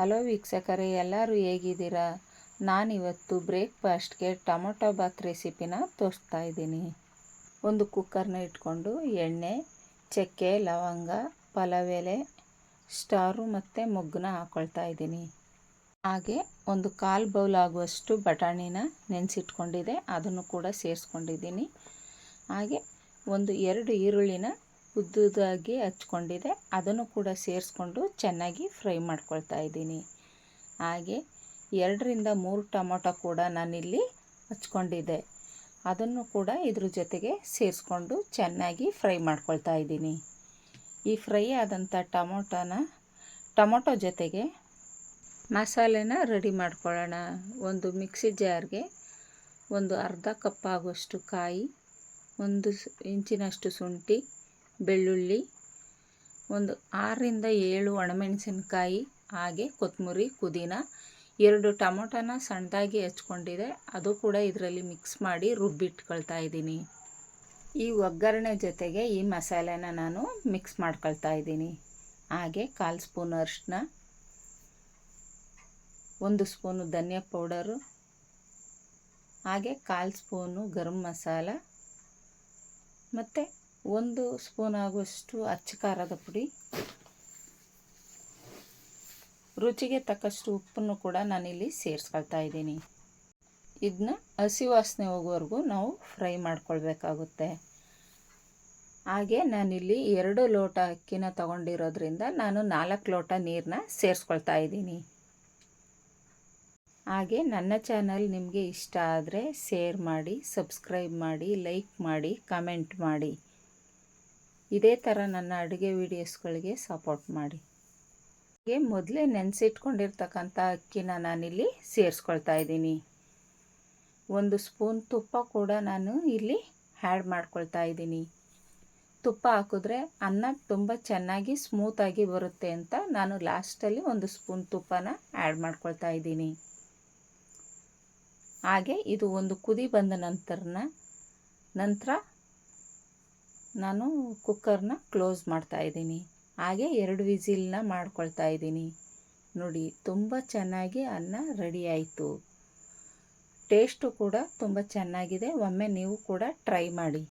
Hello ವೀಕ್ಷಕರೇ, ಎಲ್ಲರೂ ಹೇಗಿದ್ದೀರಾ? ನಾನಿವತ್ತು ಬ್ರೇಕ್ಫಾಸ್ಟ್ಗೆ ಟೊಮೊಟೊ ಬಾತ್ ರೆಸಿಪಿನ ತೋರಿಸ್ತಾ ಇದ್ದೀನಿ. ಒಂದು ಕುಕ್ಕರ್ನ ಇಟ್ಕೊಂಡು ಎಣ್ಣೆ, ಚಕ್ಕೆ, ಲವಂಗ, ಪಲಾವ್ ಎಲೆ, ಸ್ಟಾರು ಮತ್ತು ಮೊಗ್ಗನ್ನ ಹಾಕ್ಕೊಳ್ತಾ ಇದ್ದೀನಿ. ಹಾಗೆ ಒಂದು 1/4 ಬೌಲ್ ಆಗುವಷ್ಟು ಬಟಾಣಿನ ನೆನೆಸಿಟ್ಕೊಂಡಿದ್ದೆ, ಅದನ್ನು ಕೂಡ ಸೇರಿಸ್ಕೊಂಡಿದ್ದೀನಿ. ಹಾಗೆ ಒಂದು 2 ಈರುಳ್ಳಿನ ಉದ್ದುದಾಗಿ ಹಚ್ಕೊಂಡಿದ್ದೆ, ಅದನ್ನು ಕೂಡ ಸೇರಿಸ್ಕೊಂಡು ಚೆನ್ನಾಗಿ ಫ್ರೈ ಮಾಡ್ಕೊಳ್ತಾ ಇದ್ದೀನಿ. ಹಾಗೆ 2 ರಿಂದ 3 ಟೊಮೊಟೊ ಕೂಡ ನಾನಿಲ್ಲಿ ಹಚ್ಕೊಂಡಿದ್ದೆ, ಅದನ್ನು ಕೂಡ ಇದ್ರ ಜೊತೆಗೆ ಸೇರಿಸ್ಕೊಂಡು ಚೆನ್ನಾಗಿ ಫ್ರೈ ಮಾಡ್ಕೊಳ್ತಾ ಇದ್ದೀನಿ. ಈ ಫ್ರೈ ಆದಂಥ ಟೊಮೊಟೊ ಜೊತೆಗೆ ಮಸಾಲೆನ ರೆಡಿ ಮಾಡ್ಕೊಳ್ಳೋಣ. ಒಂದು ಮಿಕ್ಸಿ ಜಾರ್ಗೆ ಒಂದು ಅರ್ಧ ಕಪ್ ಆಗುವಷ್ಟು ಕಾಯಿ, 1 ಇಂಚಿನಷ್ಟು ಶುಂಠಿ, ಬೆಳ್ಳುಳ್ಳಿ, ಒಂದು 6 ರಿಂದ 7 ಒಣಮೆಣಸಿನಕಾಯಿ, ಹಾಗೆ ಕೊತ್ತಂಬರಿ, ಪುದೀನ, 2 ಟೊಮೊಟೊನ ಸಣ್ಣದಾಗಿ ಹಚ್ಕೊಂಡಿದೆ, ಅದು ಕೂಡ ಇದರಲ್ಲಿ ಮಿಕ್ಸ್ ಮಾಡಿ ರುಬ್ಬಿಟ್ಕೊಳ್ತಾ ಇದ್ದೀನಿ. ಈ ಒಗ್ಗರಣೆ ಜೊತೆಗೆ ಈ ಮಸಾಲೆನ ನಾನು ಮಿಕ್ಸ್ ಮಾಡ್ಕೊಳ್ತಾ ಇದ್ದೀನಿ. ಹಾಗೆ 1/4 ಸ್ಪೂನ್ ಅರಿಶಿನ, 1 ಸ್ಪೂನು ಧನಿಯಾ ಪೌಡರು, ಹಾಗೆ 1/4 ಸ್ಪೂನು ಗರಂ ಮಸಾಲ ಮತ್ತು 1 ಸ್ಪೂನ್ ಆಗುವಷ್ಟು ಅಚ್ಚ ಖಾರದ ಪುಡಿ, ರುಚಿಗೆ ತಕ್ಕಷ್ಟು ಉಪ್ಪನ್ನು ಕೂಡ ನಾನಿಲ್ಲಿ ಸೇರಿಸ್ಕೊಳ್ತಾ ಇದ್ದೀನಿ. ಇದನ್ನ ಹಸಿ ವಾಸನೆ ಹೋಗೋವರೆಗೂ ನಾವು ಫ್ರೈ ಮಾಡ್ಕೊಳ್ಬೇಕಾಗುತ್ತೆ. ಹಾಗೆ ನಾನಿಲ್ಲಿ 2 ಲೋಟ ಅಕ್ಕಿನ ತಗೊಂಡಿರೋದ್ರಿಂದ ನಾನು 4 ಲೋಟ ನೀರನ್ನ ಸೇರಿಸ್ಕೊಳ್ತಾ ಇದ್ದೀನಿ. ಹಾಗೆ ನನ್ನ ಚಾನಲ್ ನಿಮಗೆ ಇಷ್ಟ ಆದರೆ ಶೇರ್ ಮಾಡಿ, ಸಬ್ಸ್ಕ್ರೈಬ್ ಮಾಡಿ, ಲೈಕ್ ಮಾಡಿ, ಕಮೆಂಟ್ ಮಾಡಿ. ಇದೇ ಥರ ನನ್ನ ಅಡುಗೆ ವೀಡಿಯೋಸ್ಗಳಿಗೆ ಸಪೋರ್ಟ್ ಮಾಡಿ. ಹಾಗೆ ಮೊದಲೇ ನೆನೆಸಿಟ್ಕೊಂಡಿರ್ತಕ್ಕಂಥ ಅಕ್ಕಿನ ನಾನಿಲ್ಲಿ ಸೇರಿಸ್ಕೊಳ್ತಾ ಇದ್ದೀನಿ. 1 ಸ್ಪೂನ್ ತುಪ್ಪ ಕೂಡ ನಾನು ಇಲ್ಲಿ ಆ್ಯಡ್ ಮಾಡ್ಕೊಳ್ತಾ ಇದ್ದೀನಿ. ತುಪ್ಪ ಹಾಕಿದ್ರೆ ಅನ್ನ ತುಂಬ ಚೆನ್ನಾಗಿ ಸ್ಮೂತಾಗಿ ಬರುತ್ತೆ ಅಂತ ನಾನು ಲಾಸ್ಟಲ್ಲಿ 1 ಸ್ಪೂನ್ ತುಪ್ಪನ ಆ್ಯಡ್ ಮಾಡ್ಕೊಳ್ತಾ ಇದ್ದೀನಿ. ಹಾಗೆ ಇದು ಒಂದು ಕುದಿ ಬಂದ ನಂತರ ನಾನು ಕುಕ್ಕರ್ನ ಕ್ಲೋಸ್ ಮಾಡ್ತಾ ಇದ್ದೀನಿ. ಹಾಗೆ 2 ವಿಸಿಲ್ನ ಮಾಡ್ಕೊಳ್ತಾ ಇದ್ದೀನಿ. ನೋಡಿ, ತುಂಬ ಚೆನ್ನಾಗಿ ಅನ್ನ ರೆಡಿ ಆಯಿತು. ಟೇಸ್ಟು ಕೂಡ ತುಂಬ ಚೆನ್ನಾಗಿದೆ. ಒಮ್ಮೆ ನೀವು ಕೂಡ ಟ್ರೈ ಮಾಡಿ.